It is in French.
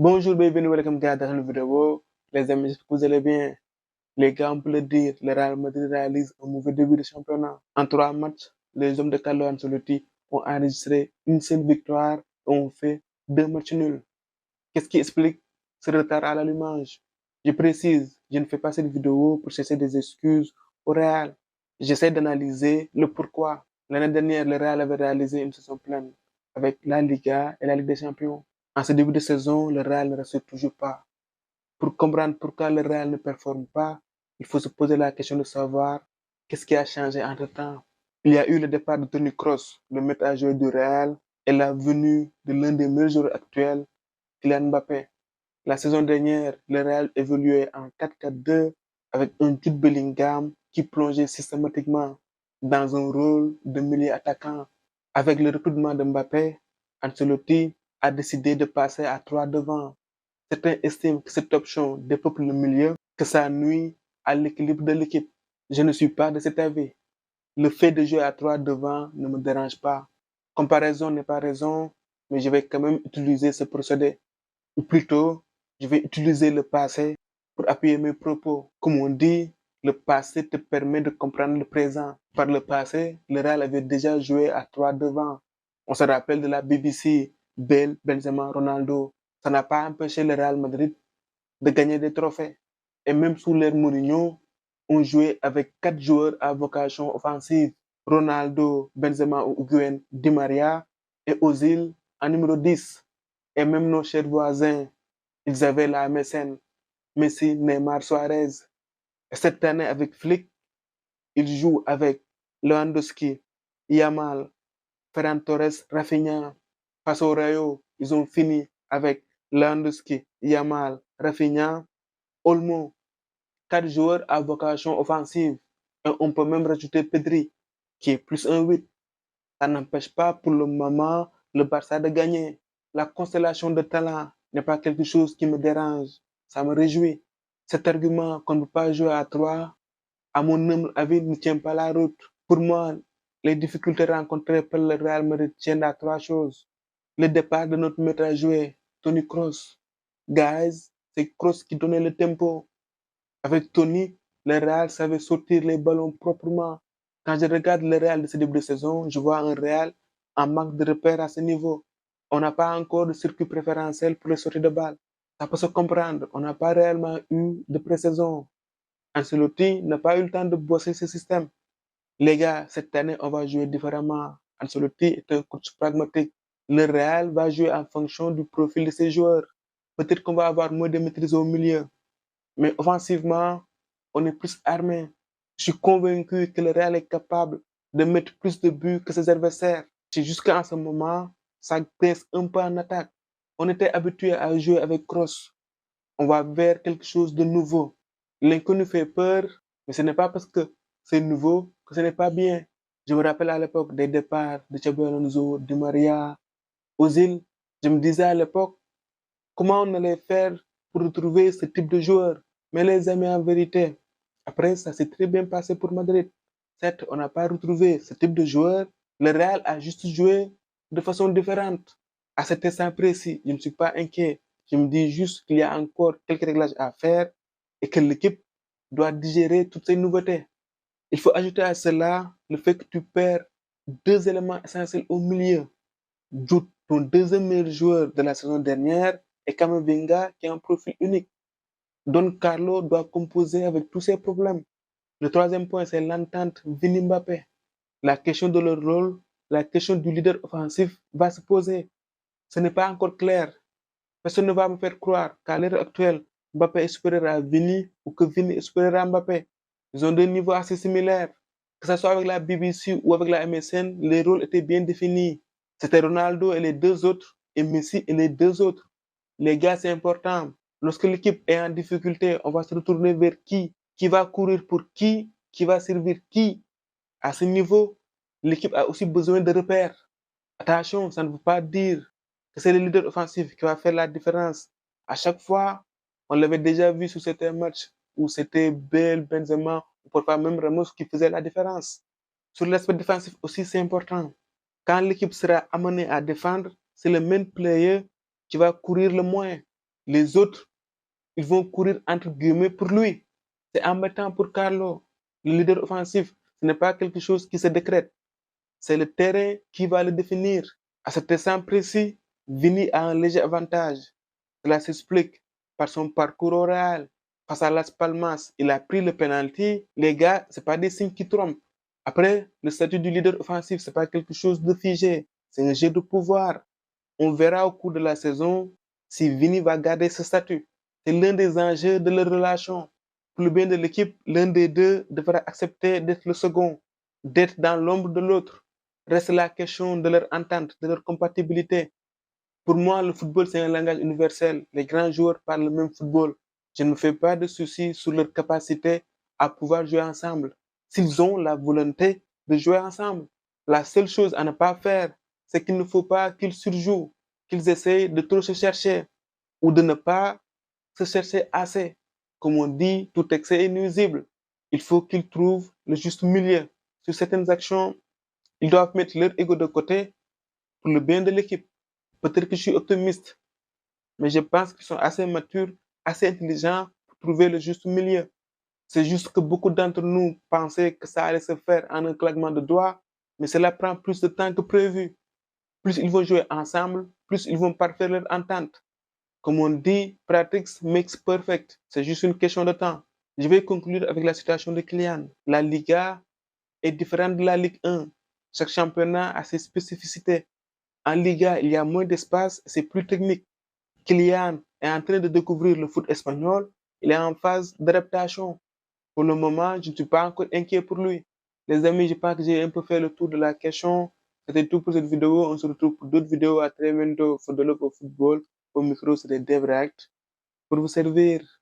Bonjour, bienvenue, welcome gars dans une vidéo. Les amis, j'espère que vous allez bien. Les gars, on peut le dire, le Real Madrid réalise un mauvais début de championnat. En 3 matchs, les hommes de Carlo Ancelotti ont enregistré une seule victoire et ont fait 2 matchs nuls. Qu'est-ce qui explique ce retard à l'allumage? Je précise, je ne fais pas cette vidéo pour chercher des excuses au Real. J'essaie d'analyser le pourquoi. L'année dernière, le Real avait réalisé une saison pleine avec la Liga et la Ligue des Champions. En ce début de saison, le Real ne rassure toujours pas. Pour comprendre pourquoi le Real ne performe pas, il faut se poser la question de savoir qu'est-ce qui a changé entre-temps. Il y a eu le départ de Toni Kroos, le maître à jouer du Real, et la venue de l'un des meilleurs joueurs actuels, Kylian Mbappé. La saison dernière, le Real évoluait en 4-4-2 avec un Jude Bellingham qui plongeait systématiquement dans un rôle de milieu attaquant. Avec le recrutement de Mbappé, Ancelotti a décidé de passer à 3 devant. Certains estiment que cette option dépeuple le milieu, que ça nuit à l'équilibre de l'équipe. Je ne suis pas de cet avis. Le fait de jouer à 3 devant ne me dérange pas. Comparaison n'est pas raison, mais je vais quand même utiliser ce procédé. Ou plutôt, je vais utiliser le passé pour appuyer mes propos. Comme on dit, le passé te permet de comprendre le présent. Par le passé, le Real avait déjà joué à 3 devant. On se rappelle de la BBC, Bale, Benzema, Ronaldo. Ça n'a pas empêché le Real Madrid de gagner des trophées. Et même sous l'ère Mourinho, on jouait avec 4 joueurs à vocation offensive. Ronaldo, Benzema ou Higuaín, Di Maria et Ozil en numéro 10. Et même nos chers voisins, ils avaient la MSN, Messi, Neymar, Suarez. Et cette année, avec Flick, ils jouent avec Lewandowski, Yamal, Ferran Torres, Rafinha. Face au Rayo, ils ont fini avec Lewandowski, Yamal, Rafinha, Olmo. 4 joueurs à vocation offensive. Et on peut même rajouter Pedri, qui est plus un 8. Ça n'empêche pas pour le moment le Barça de gagner. La constellation de talent n'est pas quelque chose qui me dérange. Ça me réjouit. Cet argument qu'on ne peut pas jouer à 3, à mon humble avis, ne tient pas la route. Pour moi, les difficultés rencontrées par le Real Madrid tiennent à 3 choses. Le départ de notre maître à jouer, Toni Kroos. Guys, c'est Kroos qui donnait le tempo. Avec Toni, le Real savait sortir les ballons proprement. Quand je regarde le Real de ce début de saison, je vois un Real en manque de repères à ce niveau. On n'a pas encore de circuit préférentiel pour les sorties de balles. Ça peut se comprendre. On n'a pas réellement eu de pré-saison. Ancelotti n'a pas eu le temps de bosser ce système. Les gars, cette année, on va jouer différemment. Ancelotti est un coach pragmatique. Le Real va jouer en fonction du profil de ses joueurs. Peut-être qu'on va avoir moins de maîtrise au milieu. Mais offensivement, on est plus armé. Je suis convaincu que le Real est capable de mettre plus de buts que ses adversaires. Jusqu'à ce moment, ça baisse un peu en attaque. On était habitué à jouer avec Kroos. On va vers quelque chose de nouveau. L'inconnu fait peur, mais ce n'est pas parce que c'est nouveau que ce n'est pas bien. Je me rappelle à l'époque des départs de Xabi Alonso, Di Maria, Ozil. Je me disais à l'époque, comment on allait faire pour retrouver ce type de joueur? Mais les amis, en vérité, après, ça s'est très bien passé pour Madrid. Certes, on n'a pas retrouvé ce type de joueur. Le Real a juste joué de façon différente. À cet instant précis, je ne suis pas inquiet. Je me dis juste qu'il y a encore quelques réglages à faire et que l'équipe doit digérer toutes ces nouveautés. Il faut ajouter à cela le fait que tu perds 2 éléments essentiels au milieu. Jude, ton deuxième meilleur joueur de la saison dernière, et Camavinga qui a un profil unique. Don Carlo doit composer avec tous ces problèmes. Le troisième point, c'est l'entente Vini-Mbappé. La question de leur rôle, la question du leader offensif va se poser. Ce n'est pas encore clair. Personne ne va me faire croire qu'à l'heure actuelle, Mbappé est supérieur à Vini ou que Vini est supérieur à Mbappé. Ils ont des niveaux assez similaires. Que ce soit avec la BBC ou avec la MSN, les rôles étaient bien définis. C'était Ronaldo et les 2 autres, et Messi et les 2 autres. Les gars, c'est important. Lorsque l'équipe est en difficulté, on va se retourner vers qui va courir pour qui va servir qui. À ce niveau, l'équipe a aussi besoin de repères. Attention, ça ne veut pas dire que c'est le leader offensif qui va faire la différence. À chaque fois, on l'avait déjà vu sur certains matchs où c'était Bale, Benzema, ou parfois même Ramos qui faisait la différence. Sur l'aspect défensif aussi, c'est important. Quand l'équipe sera amenée à défendre, c'est le main player qui va courir le moins. les autres, ils vont courir entre guillemets pour lui. C'est embêtant pour Carlo, le leader offensif. Ce n'est pas quelque chose qui se décrète. C'est le terrain qui va le définir. À cet instant précis, Vini a un léger avantage. Cela s'explique par son parcours au Real. Face à Las Palmas, il a pris le penalty. Les gars, c'est pas des signes qui trompent. Après, le statut du leader offensif, c'est pas quelque chose de figé. C'est un jeu de pouvoir. On verra au cours de la saison si Vini va garder ce statut. C'est l'un des enjeux de leur relation. Pour le bien de l'équipe, l'un des deux devra accepter d'être le second, d'être dans l'ombre de l'autre. Reste la question de leur entente, de leur compatibilité. Pour moi, le football, c'est un langage universel. Les grands joueurs parlent le même football. Je ne me fais pas de soucis sur leur capacité à pouvoir jouer ensemble. S'ils ont la volonté de jouer ensemble, la seule chose à ne pas faire, c'est qu'il ne faut pas qu'ils surjouent, qu'ils essayent de trop se chercher ou de ne pas se chercher assez. Comme on dit, tout excès est nuisible. Il faut qu'ils trouvent le juste milieu. Sur certaines actions, ils doivent mettre leur ego de côté pour le bien de l'équipe. Peut-être que je suis optimiste, mais je pense qu'ils sont assez matures, assez intelligents pour trouver le juste milieu. C'est juste que beaucoup d'entre nous pensaient que ça allait se faire en un claquement de doigts, mais cela prend plus de temps que prévu. Plus ils vont jouer ensemble, plus ils vont parfaire leur entente. Comme on dit, practice makes perfect. C'est juste une question de temps. Je vais conclure avec la situation de Kylian. La Liga est différente de la Ligue 1. Chaque championnat a ses spécificités. En Liga, il y a moins d'espace, c'est plus technique. Kylian est en train de découvrir le foot espagnol. Il est en phase d'adaptation. Pour le moment, je ne suis pas encore inquiet pour lui. Les amis, je pense que j'ai un peu fait le tour de la question. C'était tout pour cette vidéo. On se retrouve pour d'autres vidéos. À très bientôt. Football au football. Au micro, c'était Dave React pour vous servir.